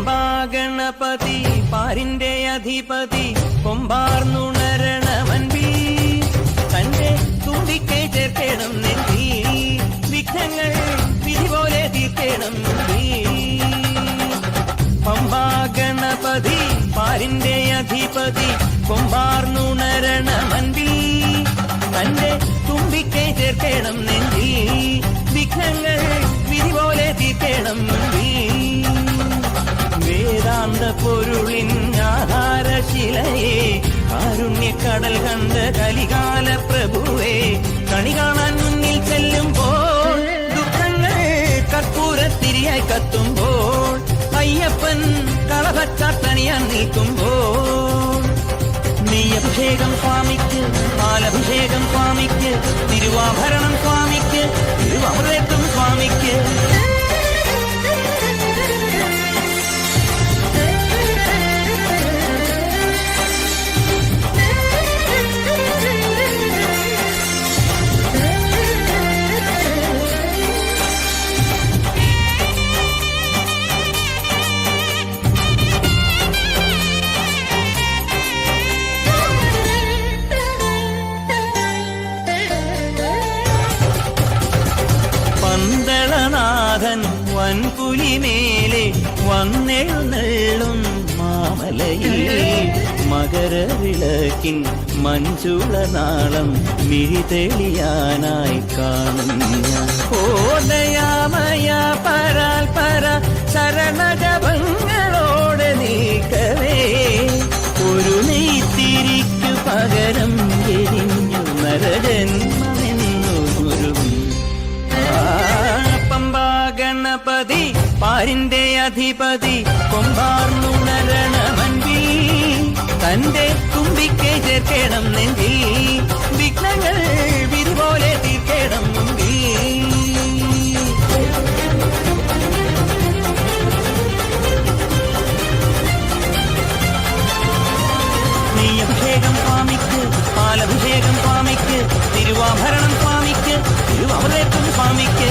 പമ്പാഗണപതി പാരിന്റെ അധിപതി കൊമ്പാർന്നുണരണമൻപി തന്റെ തുമ്പിക്കൈ ചേർക്കണം നെഞ്ചി വിഘ്നങ്ങൾ വിധി പോലെ തീർക്കണം പമ്പാഗണപതി പാരിന്റെ അധിപതി കൊമ്പാർന്നുണരണമൻപി തന്റെ തുമ്പിക്കൈ ചേർക്കണം നെഞ്ചി വിഘ്നങ്ങൾ വിധി പോലെ തീർക്കണം വേദാന്ത പൊരുളിൻ ആധാരശിലയെ കാരുണ്യക്കടൽ കണ്ട കലികാല പ്രഭുവേ കണി കാണാൻ മുന്നിൽ ചെല്ലുമ്പോൾ ദുഃഖങ്ങൾ കർപ്പൂരത്തിരിയായി കത്തുമ്പോൾ അയ്യപ്പൻ കളഭച്ചാട്ടണിയാൻ നിൽക്കുമ്പോൾ നെയ്യഭിഷേകം സ്വാമിക്ക് പാലഭിഷേകം സ്വാമിക്ക് തിരുവാഭരണം സ്വാമിക്ക് തിരുവമൃതത്വം സ്വാമിക്ക് പന്തളനാഥൻ വൻപുലിമേലെ വന്നെഴുന്നള്ളും മാമലയിൽ മകരവിളക്കിൻ മഞ്ചുളനാളം മിഴിതെളിയാനായി കാണുന്ന ഓദയാമയ പരാൽ പര ശരണജപങ്ങളോടെ നീക്കവേ ഒരു നെയ്ത്തിരിക്കു പകരം എരിഞ്ഞു നരജന്മമെന്നൊരു പമ്പാഗണപതി പാരിന്റെ അധിപതി കൊമ്പാർന്നുണരണമൻപി തന്റെ തുമ്പിക്കൈ ചേർക്കണം നെഞ്ചി വിഘ്നങ്ങൾ വിധി പോലെ തീർക്കണം മുമ്പി നെയ്യഭിഷേകം സ്വാമിക്ക് പാലഭിഷേകം സ്വാമിക്ക് തിരുവാഭരണം സ്വാമിക്ക് തിരുവമൃതത്വം സ്വാമിക്ക്